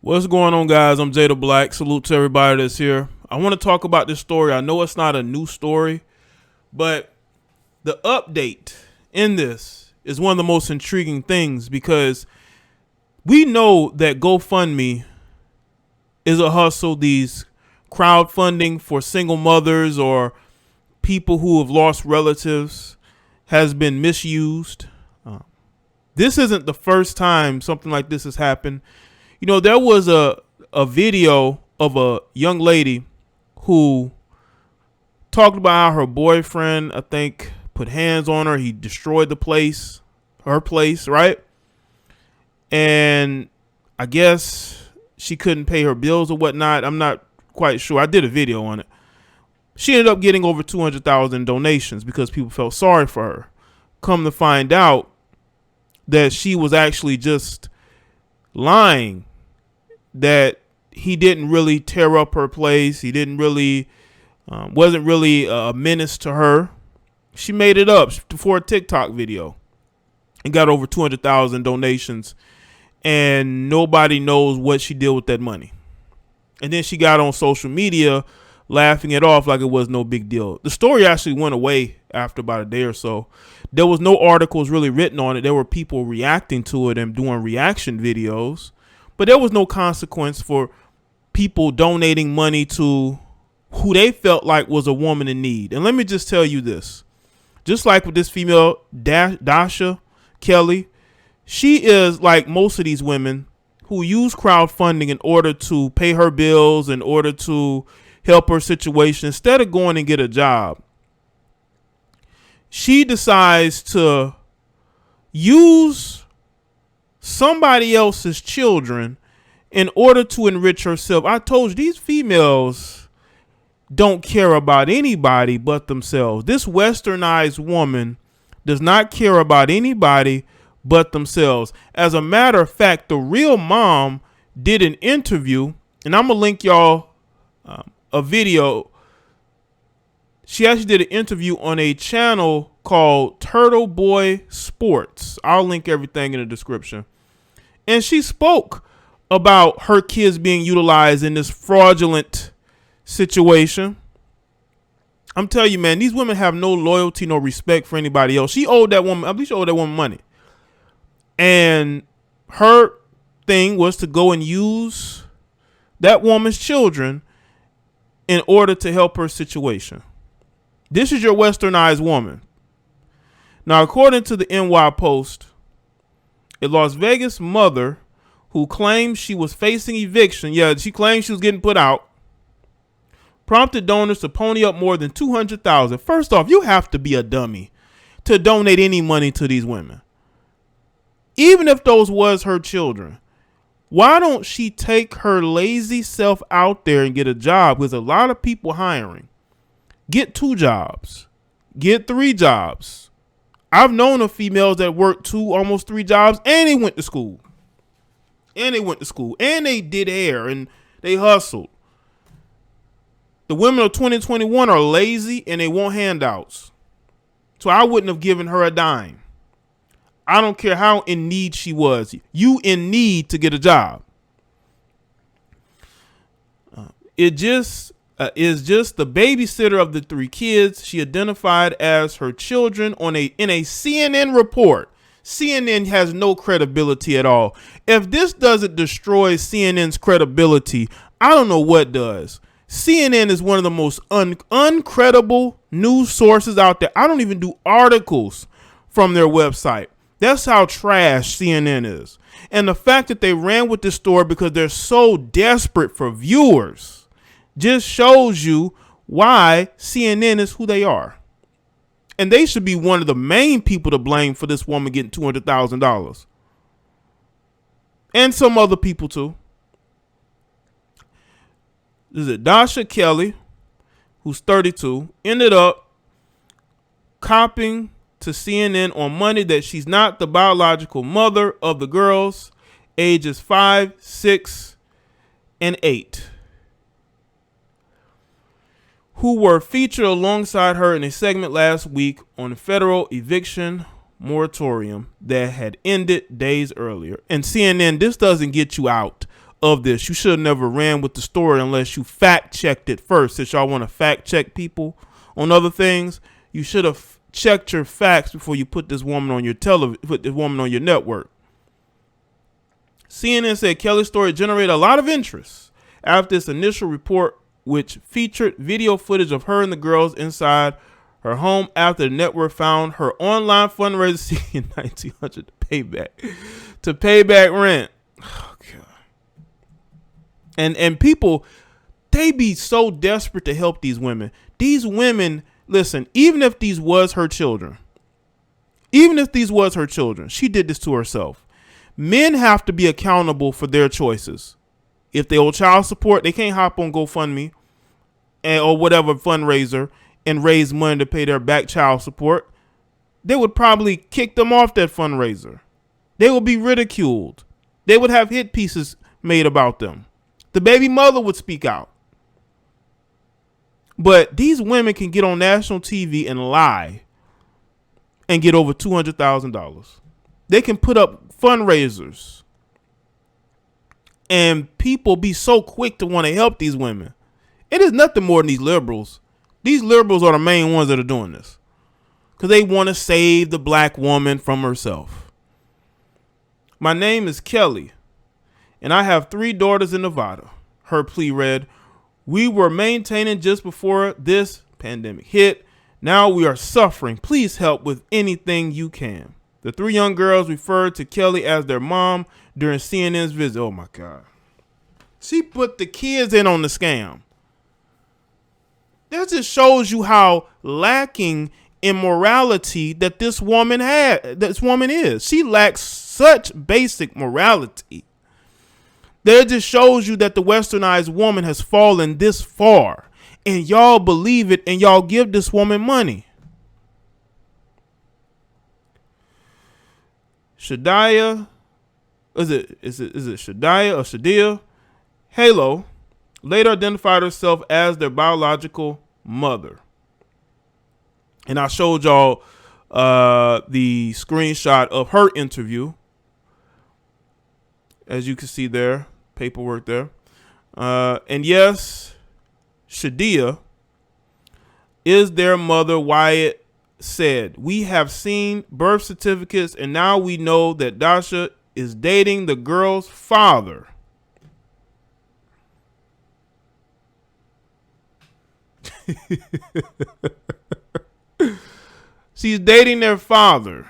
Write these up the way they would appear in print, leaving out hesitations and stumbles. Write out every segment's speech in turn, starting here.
What's going on, guys? I'm Jay the Black. Salute to everybody that's here. I want to talk about this story. I know it's not a new story, but the update in this is one of the most intriguing things because we know that GoFundMe is a hustle. These crowdfunding for single mothers or people who have lost relatives has been misused. This isn't the first time something like this has happened. You know, there was a video of a young lady who talked about how her boyfriend, I think, put hands on her. He destroyed the place, her place, right? And I guess she couldn't pay her bills or whatnot. I'm not quite sure. I did a video on it. She ended up getting over 200,000 donations because people felt sorry for her. Come to find out that she was actually just lying, that he didn't really tear up her place. He didn't really, wasn't really a menace to her. She made it up for a TikTok video and got over 200,000 donations, and nobody knows what she did with that money. And then she got on social media laughing it off like it was no big deal. The story actually went away after about a day or so. There was no articles really written on it. There were people reacting to it and doing reaction videos, but there was no consequence for people donating money to who they felt like was a woman in need. And let me just tell you this, just like with this female, Dasha Kelly, she is like most of these women who use crowdfunding in order to pay her bills, in order to help her situation. Instead of going and get a job, she decides to use somebody else's children in order to enrich herself. I told you, these females don't care about anybody but themselves. This westernized woman does not care about anybody but themselves. As a matter of fact, the real mom did an interview, and I'm going to link y'all a video. She actually did an interview on a channel called Turtle Boy Sports. I'll link everything in the description. And she spoke about her kids being utilized in this fraudulent situation. I'm telling you, man, these women have no loyalty, no respect for anybody else. She owed that woman, I believe she owed that woman money. And her thing was to go and use that woman's children in order to help her situation. This is your westernized woman. Now, according to the NY Post, a Las Vegas mother who claimed she was facing eviction, she claimed she was getting put out, prompted donors to pony up more than 200,000. First off, you have to be a dummy to donate any money to these women. Even if those was her children, why don't she take her lazy self out there and get a job? Because a lot of people hiring. Get 2 jobs. Get 3 jobs. I've known of females that worked 2, almost 3 jobs, and they went to school. And they did hair, and they hustled. The women of 2021 are lazy, and they want handouts. So I wouldn't have given her a dime. I don't care how in need she was. You in need to get a job. It just is just the babysitter of the 3 kids she identified as her children in a CNN report. CNN has no credibility at all. If this doesn't destroy CNN's credibility, I don't know what does. CNN is one of the most uncredible news sources out there. I don't even do articles from their website. That's how trash CNN is. And the fact that they ran with this story because they're so desperate for viewers just shows you why CNN is who they are. And they should be one of the main people to blame for this woman getting $200,000. And some other people too. This is Dasha Kelly, who's 32, ended up copying to CNN on money that she's not the biological mother of the girls, ages 5, 6, and 8, who were featured alongside her in a segment last week on the federal eviction moratorium that had ended days earlier. And CNN, this doesn't get you out of this. You should have never ran with the story unless you fact checked it first. Since y'all want to fact check people on other things, you should have checked your facts before you put this woman on your put this woman on your network. CNN said Kelly's story generated a lot of interest after this initial report, which featured video footage of her and the girls inside her home after the network found her online fundraiser seeking $1,900 to pay back rent. Oh, God. And people, they be so desperate to help these women. These women, listen, even if these was her children, she did this to herself. Men have to be accountable for their choices. If they owe child support, they can't hop on GoFundMe or whatever fundraiser and raise money to pay their back child support. They would probably kick them off that fundraiser. They would be ridiculed. They would have hit pieces made about them. The baby mother would speak out. But these women can get on national TV and lie and get over $200,000. They can put up fundraisers and people be so quick to want to help these women. It is nothing more than these liberals. These liberals are the main ones that are doing this because they want to save the black woman from herself. My name is Kelly, and I have 3 daughters in Nevada. Her plea read, "We were maintaining just before this pandemic hit. Now we are suffering. Please help with anything you can." The 3 young girls referred to Kelly as their mom during CNN's visit. Oh, my God. She put the kids in on the scam. That just shows you how lacking in morality that this woman is. She lacks such basic morality that it just shows you that the westernized woman has fallen this far, and y'all believe it, and y'all give this woman money. Shadia, is it Shadia or Shadia? Halo later identified herself as their biological mother. And I showed y'all the screenshot of her interview. As you can see there, paperwork there. And yes, Shadia is their mother. Wyatt said, "We have seen birth certificates and now we know that Dasha is dating the girl's father." She's dating their father.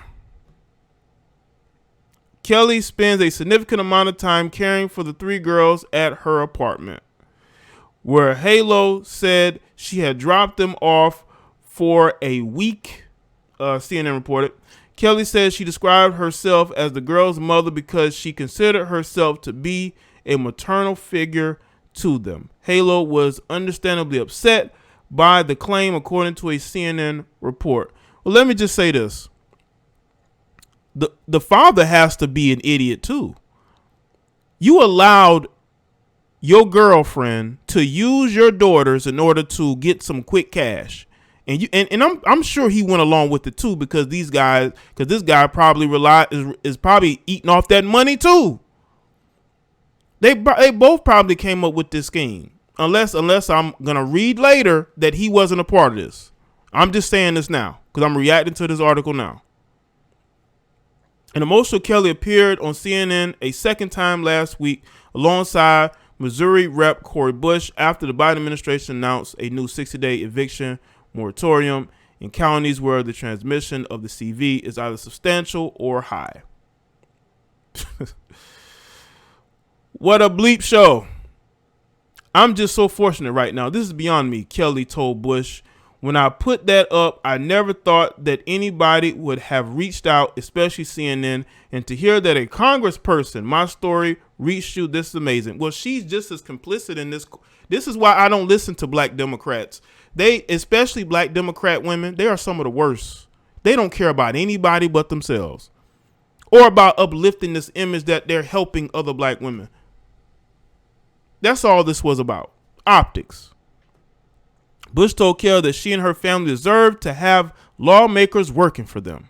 Kelly spends a significant amount of time caring for the 3 girls at her apartment, where Halo said she had dropped them off for a week, CNN reported. Kelly says she described herself as the girl's mother because she considered herself to be a maternal figure to them. Halo was understandably upset by the claim, according to a CNN report. Well, let me just say this. The father has to be an idiot too. You allowed your girlfriend to use your daughters in order to get some quick cash. And I'm sure he went along with it too, because this guy probably is probably eating off that money too. They both probably came up with this scheme. Unless I'm gonna read later that he wasn't a part of this. I'm just saying this now because I'm reacting to this article now. An emotional Kelly appeared on CNN a second time last week alongside Missouri Rep. Cori Bush after the Biden administration announced a new 60-day eviction moratorium in counties where the transmission of the CV is either substantial or high. What a bleep show. "I'm just so fortunate right now. This is beyond me," Kelly told Bush. "When I put that up, I never thought that anybody would have reached out, especially CNN, and to hear that a congressperson, my story, reached you, this is amazing." Well, she's just as complicit in this. This is why I don't listen to black Democrats. Especially black Democrat women, they are some of the worst. They don't care about anybody but themselves or about uplifting this image that they're helping other black women. That's all this was about. Optics. Bush told Kelly that she and her family deserve to have lawmakers working for them.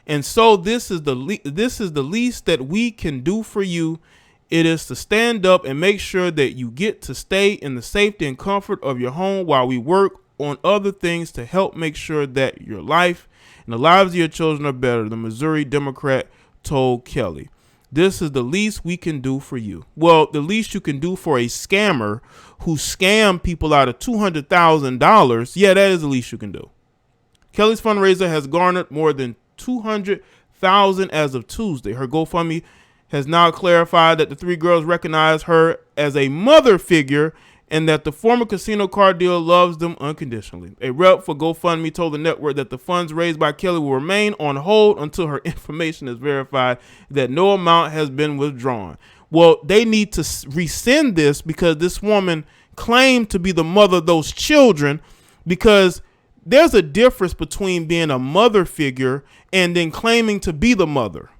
"And so this is the least that we can do for you It is to stand up and make sure that you get to stay in the safety and comfort of your home while we work on other things to help make sure that your life and the lives of your children are better, the Missouri Democrat told Kelly. This is the least we can do for you. Well, the least you can do for a scammer who scammed people out of $200,000, yeah, that is the least you can do. Kelly's fundraiser has garnered more than $200,000 as of Tuesday. Her GoFundMe has now clarified that the three girls recognize her as a mother figure and that the former casino card dealer loves them unconditionally. A rep for GoFundMe told the network that the funds raised by Kelly will remain on hold until her information is verified, that no amount has been withdrawn. Well, they need to rescind this because this woman claimed to be the mother of those children, because there's a difference between being a mother figure and then claiming to be the mother.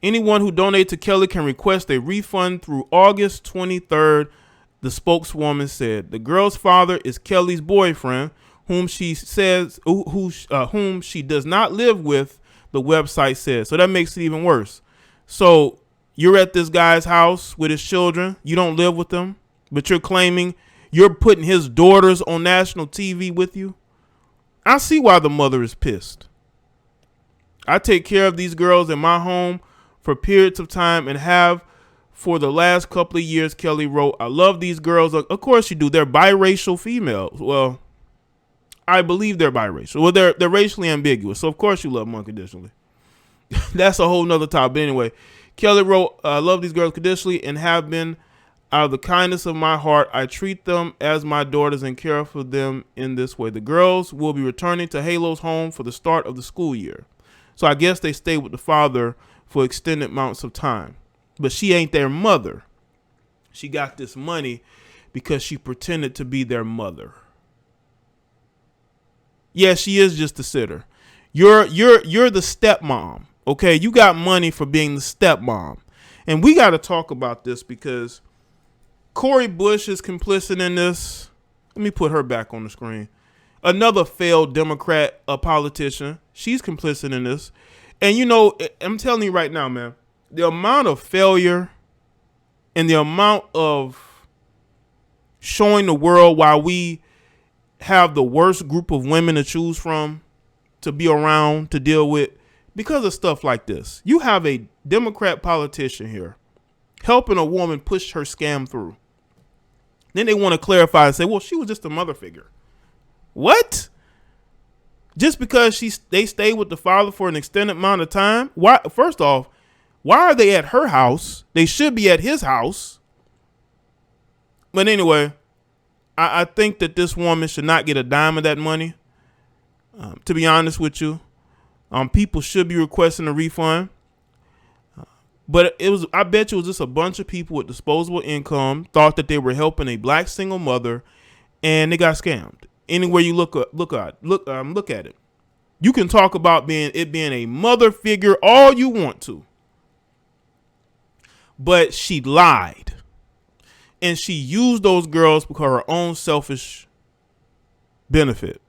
Anyone who donates to Kelly can request a refund through August 23rd, the spokeswoman said. The girl's father is Kelly's boyfriend, whom she says whom she does not live with, the website says. So that makes it even worse. So you're at this guy's house with his children. You don't live with them, but you're claiming you're putting his daughters on national TV with you. I see why the mother is pissed. I take care of these girls in my home for periods of time and have for the last couple of years, Kelly wrote. I love these girls. Of course you do. They're biracial females. Well, I believe they're biracial. Well, they're racially ambiguous. So of course you love them unconditionally. That's a whole nother topic. But anyway, Kelly wrote, I love these girls conditionally and have been out of the kindness of my heart. I treat them as my daughters and care for them in this way. The girls will be returning to Halo's home for the start of the school year. So I guess they stay with the father for extended amounts of time. But she ain't their mother. She got this money because she pretended to be their mother. Yeah, she is just a sitter. You're the stepmom. Okay, you got money for being the stepmom. And we got to talk about this because Cori Bush is complicit in this. Let me put her back on the screen. Another failed Democrat, a politician. She's complicit in this. And, you know, I'm telling you right now, man, the amount of failure and the amount of showing the world why we have the worst group of women to choose from, to be around, to deal with, because of stuff like this. You have a Democrat politician here helping a woman push her scam through. Then they want to clarify and say, well, she was just a mother figure. What? Just because they stayed with the father for an extended amount of time? Why? First off, why are they at her house? They should be at his house. But anyway, I think that this woman should not get a dime of that money. To be honest with you, people should be requesting a refund. But I bet you it was just a bunch of people with disposable income thought that they were helping a black single mother, and they got scammed. Anywhere you look at it. You can talk about it being a mother figure all you want to. But she lied. And she used those girls for her own selfish benefit.